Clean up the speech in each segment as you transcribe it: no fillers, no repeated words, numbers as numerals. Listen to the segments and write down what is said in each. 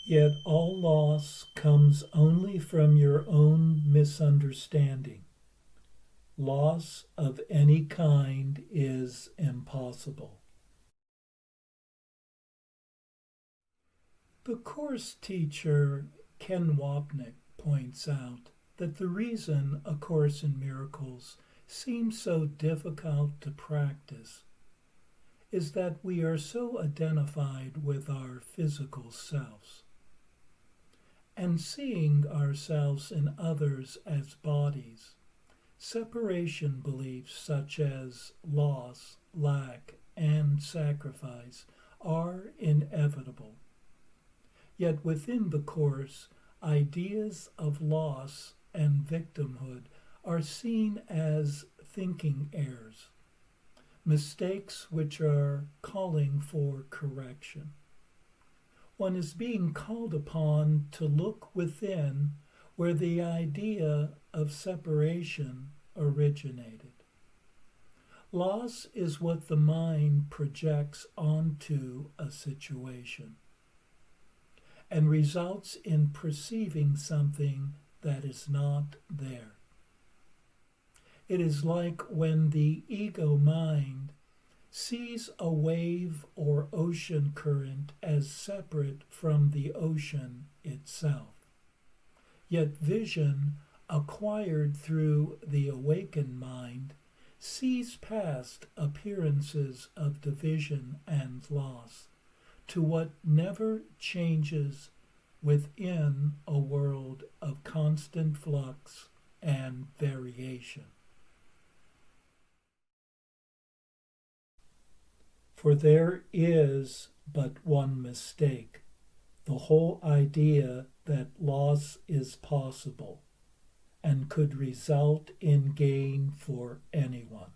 Yet all loss comes only from your own misunderstanding. Loss of any kind is impossible. The course teacher Ken Wapnick points out that the reason A Course in Miracles seems so difficult to practice is that we are so identified with our physical selves. And seeing ourselves in others as bodies, separation beliefs such as loss, lack, and sacrifice are inevitable. Yet within the Course, ideas of loss and victimhood are seen as thinking errors, mistakes which are calling for correction. One is being called upon to look within where the idea of separation originated. Loss is what the mind projects onto a situation and results in perceiving something that is not there. It is like when the ego mind sees a wave or ocean current as separate from the ocean itself. Yet vision, acquired through the awakened mind, sees past appearances of division and loss to what never changes within a world of constant flux and variation. For there is but one mistake, the whole idea that loss is possible and could result in gain for anyone.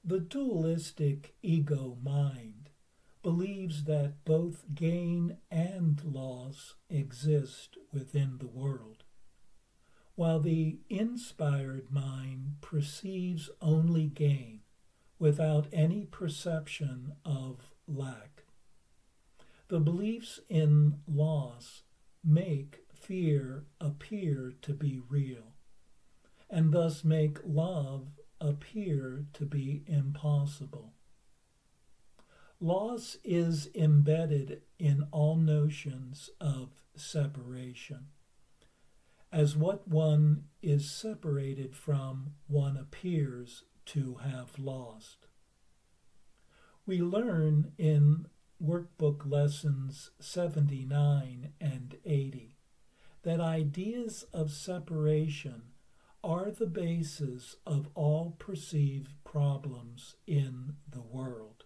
The dualistic ego mind believes that both gain and loss exist within the world, while the inspired mind perceives only gain without any perception of lack. The beliefs in loss make fear appear to be real, and thus make love appear to be impossible. Loss is embedded in all notions of separation. As what one is separated from, one appears to have lost. We learn in workbook lessons 79 and 80 that ideas of separation are the basis of all perceived problems in the world.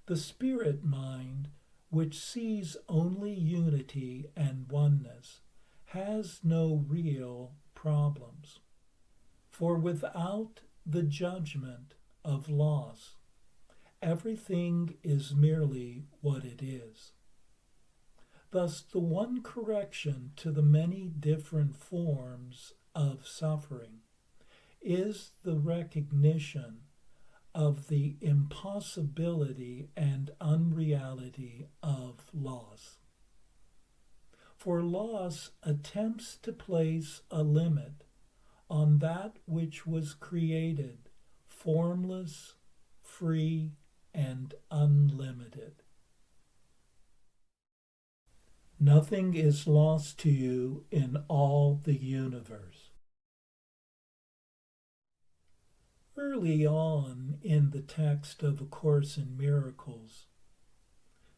The spirit mind, which sees only unity and oneness, has no real problems. For without the judgment of loss, everything is merely what it is. Thus, the one correction to the many different forms of suffering is the recognition of the impossibility and unreality of loss. For loss attempts to place a limit on that which was created formless, free, and unlimited. Nothing is lost to you in all the universe. Early on in the text of A Course in Miracles,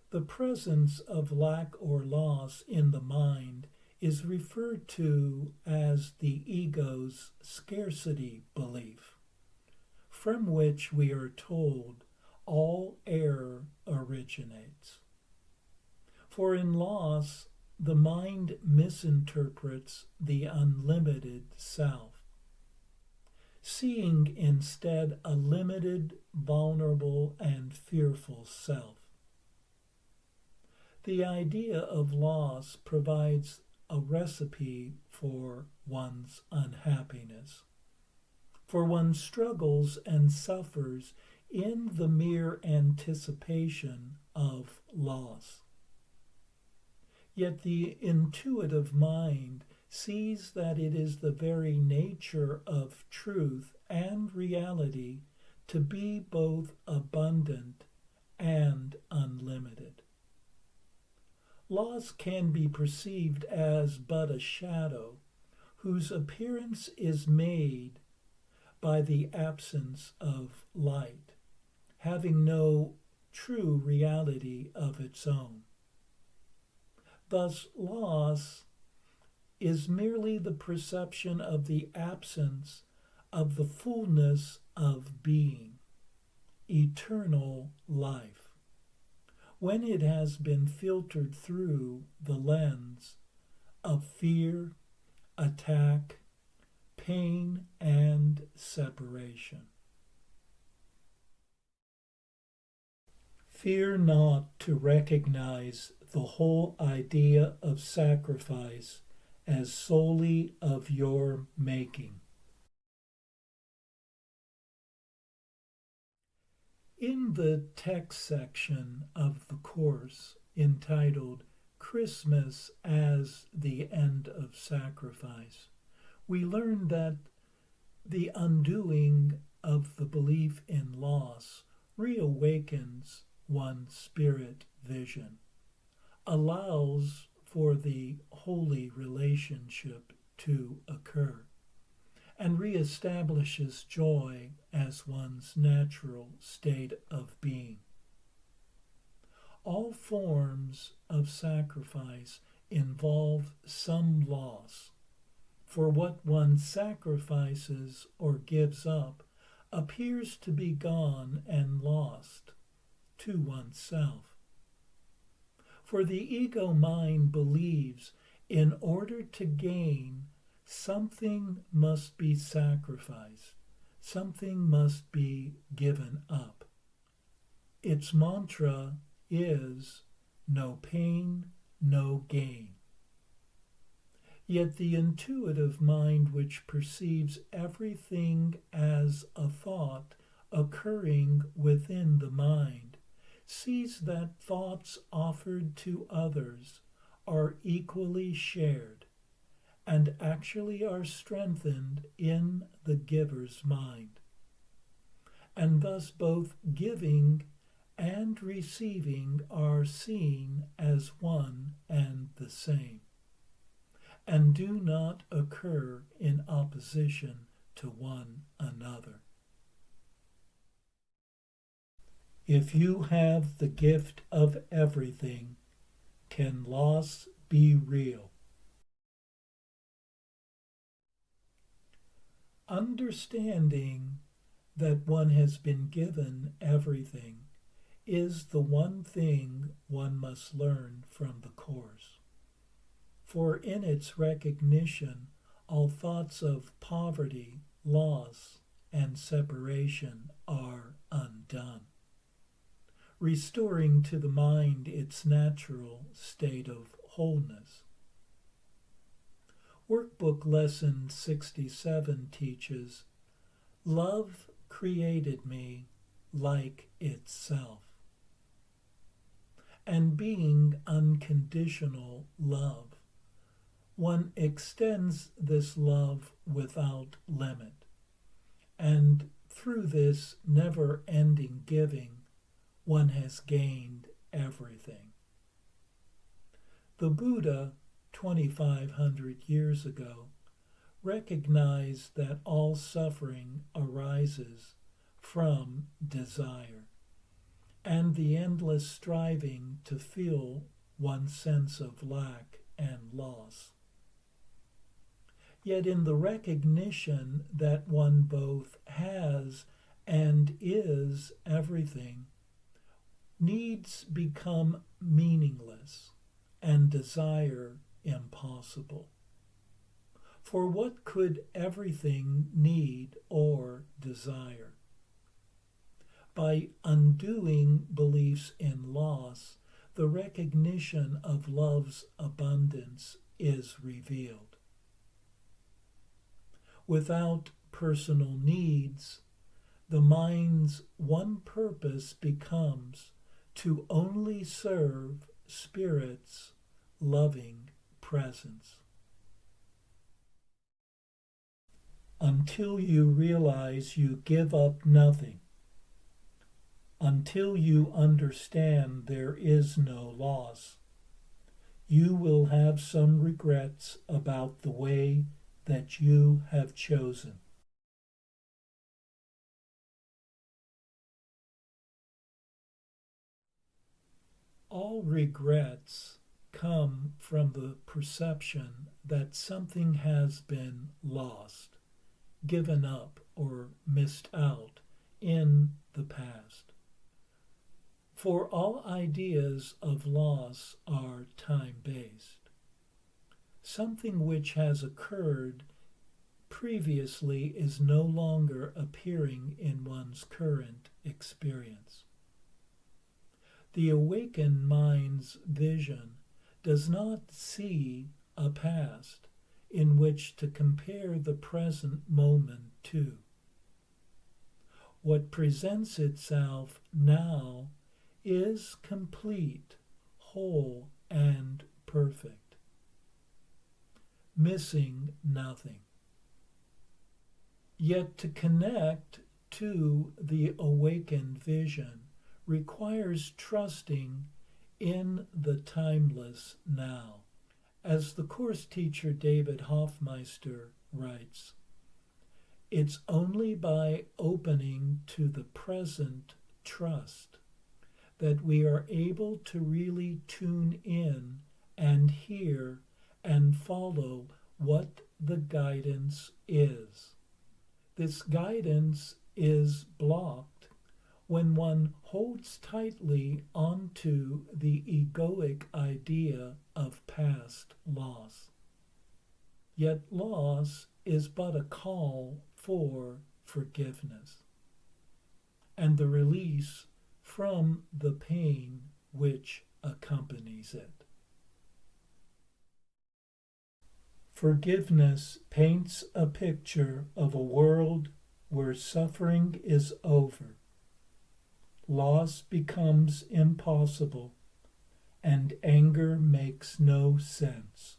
the presence of lack or loss in the mind is referred to as the ego's scarcity belief, from which we are told all error originates. For in loss, the mind misinterprets the unlimited self, seeing instead a limited, vulnerable, and fearful self. The idea of loss provides a recipe for one's unhappiness, for one struggles and suffers in the mere anticipation of loss. Yet the intuitive mind sees that it is the very nature of truth and reality to be both abundant and unlimited. Loss can be perceived as but a shadow whose appearance is made by the absence of light, having no true reality of its own. Thus, loss is merely the perception of the absence of the fullness of being, eternal life, when it has been filtered through the lens of fear, attack, pain, and separation. Fear not to recognize the whole idea of sacrifice as solely of your making. In the text section of the course entitled Christmas as the End of Sacrifice, we learn that the undoing of the belief in loss reawakens one's spirit vision, allows for the holy relationship to occur, and reestablishes joy as one's natural state of being. All forms of sacrifice involve some loss, for what one sacrifices or gives up appears to be gone and lost to oneself. For the ego mind believes in order to gain, something must be sacrificed, something must be given up. Its mantra is no pain, no gain. Yet the intuitive mind, which perceives everything as a thought occurring within the mind, sees that thoughts offered to others are equally shared and actually are strengthened in the giver's mind. And thus both giving and receiving are seen as one and the same, and do not occur in opposition to one another. If you have the gift of everything, can loss be real? Understanding that one has been given everything is the one thing one must learn from the Course. For in its recognition, all thoughts of poverty, loss, and separation are undone, restoring to the mind its natural state of wholeness. Workbook Lesson 67 teaches, "Love created me like itself." And being unconditional love, one extends this love without limit, and through this never-ending giving, one has gained everything. The Buddha, 2,500 years ago, recognized that all suffering arises from desire and the endless striving to feel one's sense of lack and loss. Yet in the recognition that one both has and is everything, needs become meaningless and desire impossible. For what could everything need or desire? By undoing beliefs in loss, the recognition of love's abundance is revealed. Without personal needs, the mind's one purpose becomes to only serve Spirit's loving presence. Until you realize you give up nothing, until you understand there is no loss, you will have some regrets about the way that you have chosen. All regrets come from the perception that something has been lost, given up, or missed out in the past. For all ideas of loss are time-based. Something which has occurred previously is no longer appearing in one's current experience. The awakened mind's vision does not see a past in which to compare the present moment to. What presents itself now is complete, whole, and perfect, missing nothing. Yet to connect to the awakened vision requires trusting in the timeless now. As the course teacher David Hoffmeister writes, it's only by opening to the present trust that we are able to really tune in and hear and follow what the guidance is. This guidance is blocked when one holds tightly onto the egoic idea of past loss. Yet loss is but a call for forgiveness and the release from the pain which accompanies it. Forgiveness paints a picture of a world where suffering is over, loss becomes impossible, and anger makes no sense.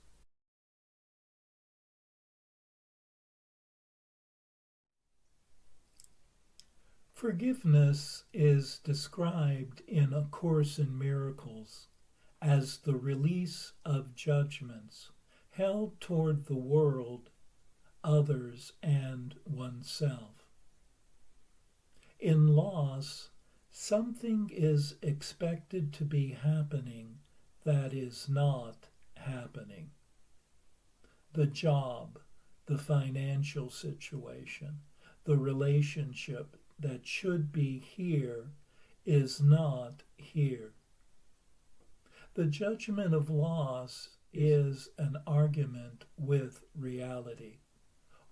Forgiveness is described in A Course in Miracles as the release of judgments held toward the world, others, and oneself. In loss, something is expected to be happening that is not happening. The job, the financial situation, the relationship that should be here is not here. The judgment of loss is an argument with reality,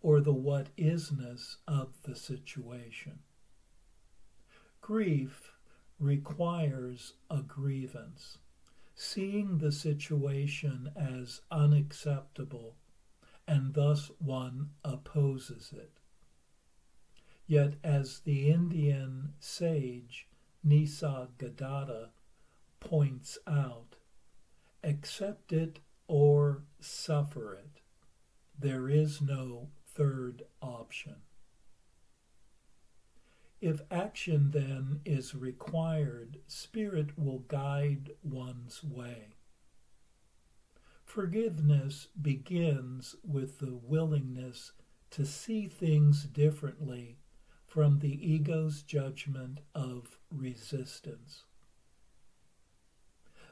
or the what-isness of the situation. Grief requires a grievance, seeing the situation as unacceptable, and thus one opposes it. Yet as the Indian sage Nisargadatta points out, accept it or suffer it. There is no third option. If action then is required, Spirit will guide one's way. Forgiveness begins with the willingness to see things differently from the ego's judgment of resistance.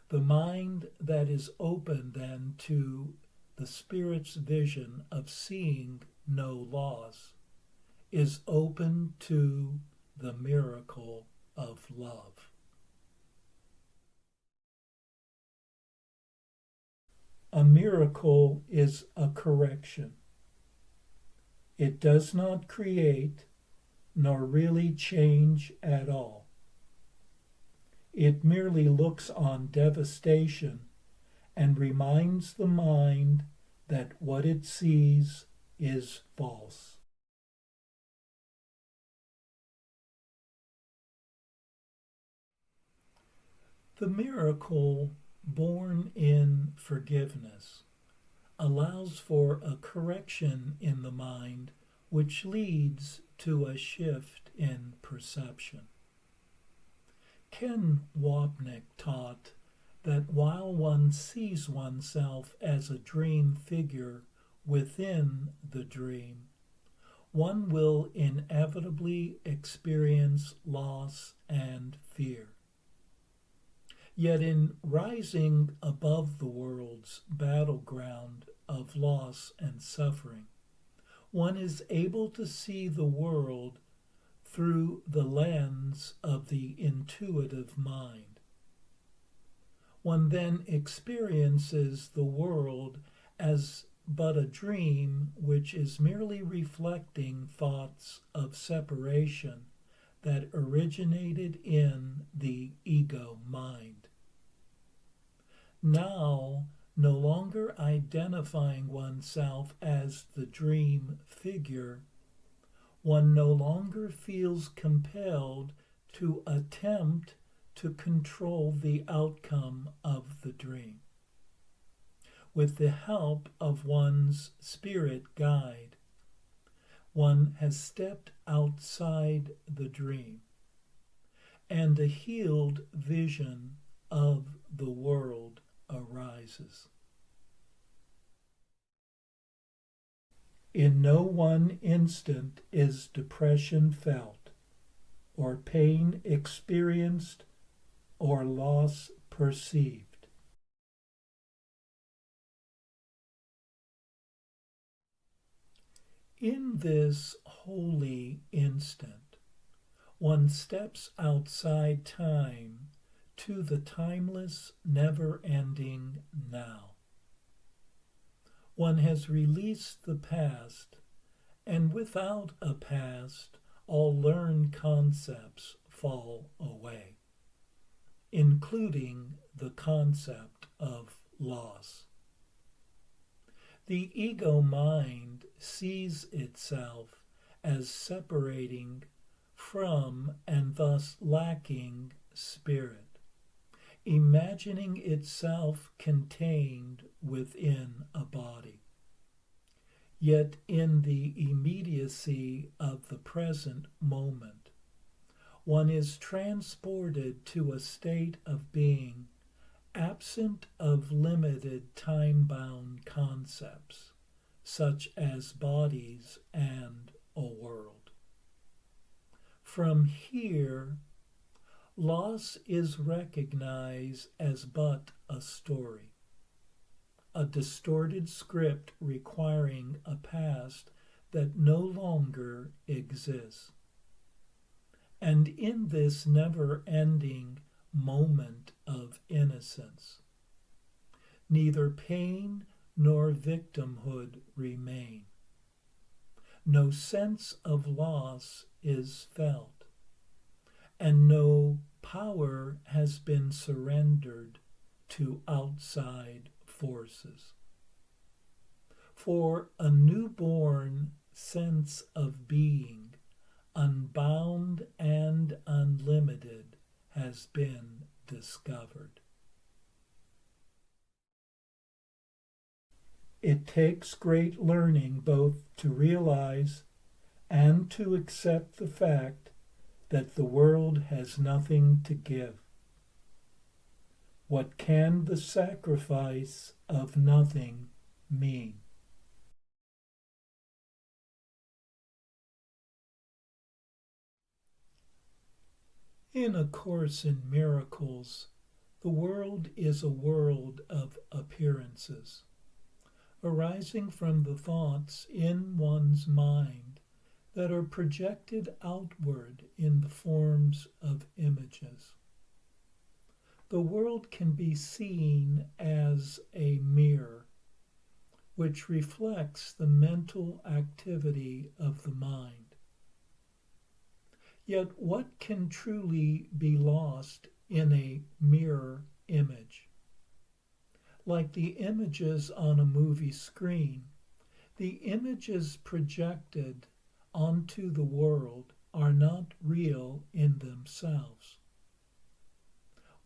The mind that is open then to the Spirit's vision of seeing no loss is open to the miracle of love. A miracle is a correction. It does not create nor really change at all. It merely looks on devastation and reminds the mind that what it sees is false. The miracle born in forgiveness allows for a correction in the mind which leads to a shift in perception. Ken Wapnick taught that while one sees oneself as a dream figure within the dream, one will inevitably experience loss and fear. Yet in rising above the world's battleground of loss and suffering, one is able to see the world through the lens of the intuitive mind. One then experiences the world as but a dream which is merely reflecting thoughts of separation that originated in the ego mind. Now, no longer identifying oneself as the dream figure, one no longer feels compelled to attempt to control the outcome of the dream. With the help of one's spirit guide, one has stepped outside the dream, and a healed vision of the world arises. In no one instant is depression felt, or pain experienced, or loss perceived. In this holy instant, one steps outside time to the timeless, never-ending now. One has released the past, and without a past, all learned concepts fall away, including the concept of loss. The ego mind sees itself as separating from and thus lacking spirit, imagining itself contained within a body. Yet in the immediacy of the present moment, one is transported to a state of being absent of limited time-bound concepts, such as bodies and a world. From here, loss is recognized as but a story, a distorted script requiring a past that no longer exists. And in this never-ending moment of innocence, neither pain nor victimhood remain. No sense of loss is felt, and no power has been surrendered to outside forces. For a newborn sense of being, unbound and unlimited, has been discovered. It takes great learning both to realize and to accept the fact that the world has nothing to give. What can the sacrifice of nothing mean? In A Course in Miracles, the world is a world of appearances, arising from the thoughts in one's mind that are projected outward in the forms of images. The world can be seen as a mirror, which reflects the mental activity of the mind. Yet what can truly be lost in a mirror image? Like the images on a movie screen, the images projected onto the world are not real in themselves.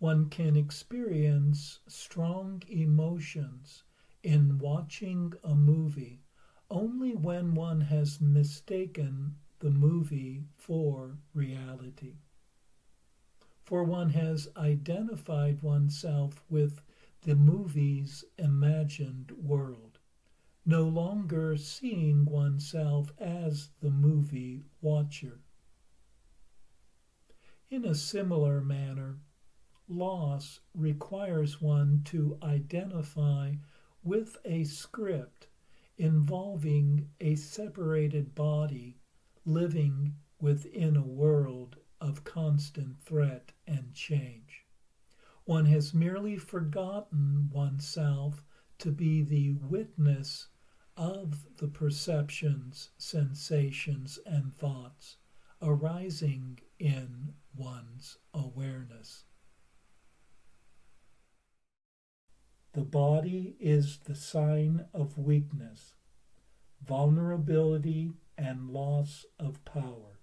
One can experience strong emotions in watching a movie only when one has mistaken the movie for reality. For one has identified oneself with the movie's imagined world, no longer seeing oneself as the movie watcher. In a similar manner, loss requires one to identify with a script involving a separated body living within a world of constant threat and change. One has merely forgotten oneself to be the witness of the perceptions, sensations, and thoughts arising in one's awareness. The body is the sign of weakness, vulnerability, and loss of power.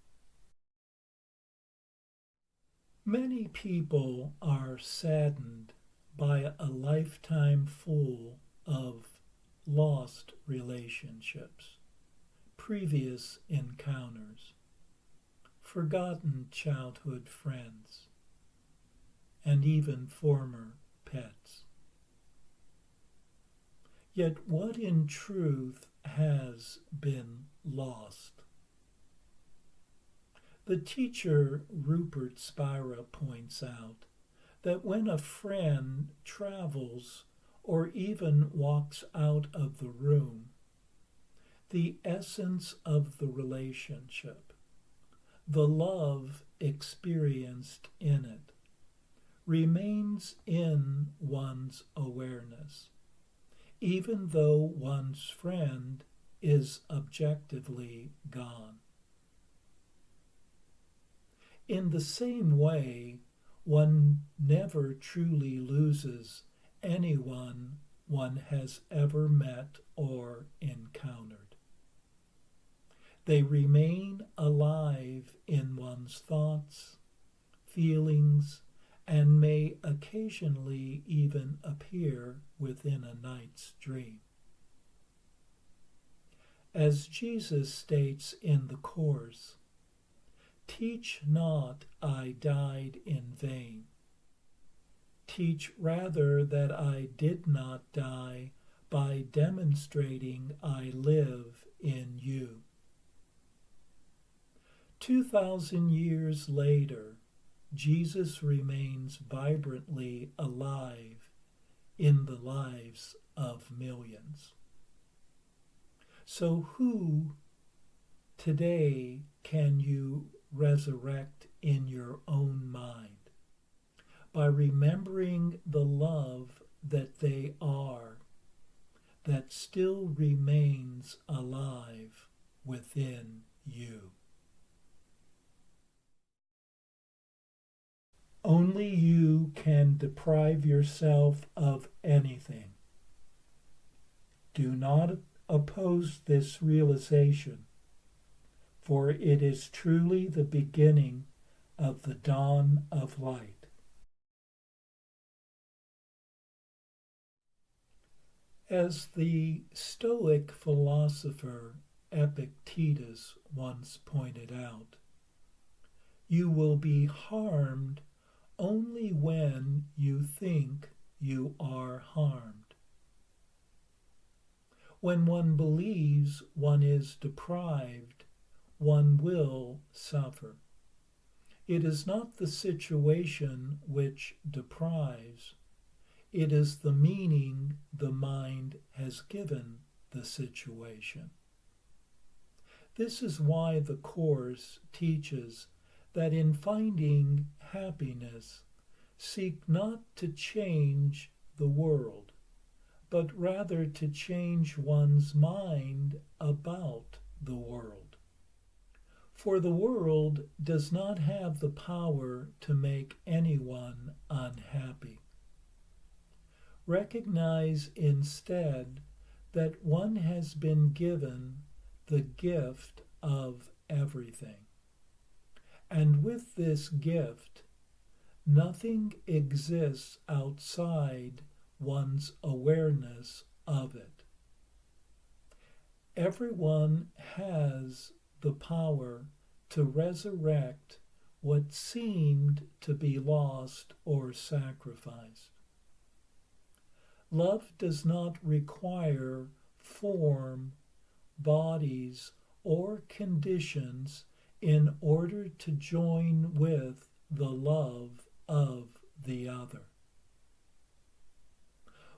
Many people are saddened by a lifetime full of lost relationships, previous encounters, forgotten childhood friends, and even former pets. Yet what in truth has been lost? The teacher Rupert Spira points out that when a friend travels or even walks out of the room, the essence of the relationship, the love experienced in it, remains in one's awareness, even though one's friend is objectively gone. In the same way, one never truly loses anyone one has ever met or encountered. They remain alive in one's thoughts, feelings, and may occasionally even appear within a night's dream. As Jesus states in the Course, "Teach not I died in vain. Teach rather that I did not die by demonstrating I live in you." 2,000 years later, Jesus remains vibrantly alive in the lives of millions. So who today can you resurrect in your own mind? By remembering the love that they are, that still remains alive within you. Only you can deprive yourself of anything. Do not oppose this realization, for it is truly the beginning of the dawn of light. As the Stoic philosopher Epictetus once pointed out, you will be harmed only when you think you are harmed. When one believes one is deprived, one will suffer. It is not the situation which deprives, it is the meaning the mind has given the situation. This is why the Course teaches that in finding happiness, seek not to change the world, but rather to change one's mind about the world. For the world does not have the power to make anyone unhappy. Recognize instead that one has been given the gift of everything. And with this gift, Nothing exists outside one's awareness of it. Everyone has the power to resurrect what seemed to be lost or sacrificed. Love does not require form, bodies, or conditions in order to join with the love of the other.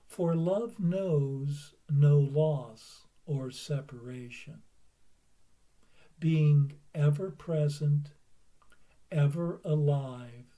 For love knows no loss or separation. Being ever present, ever alive,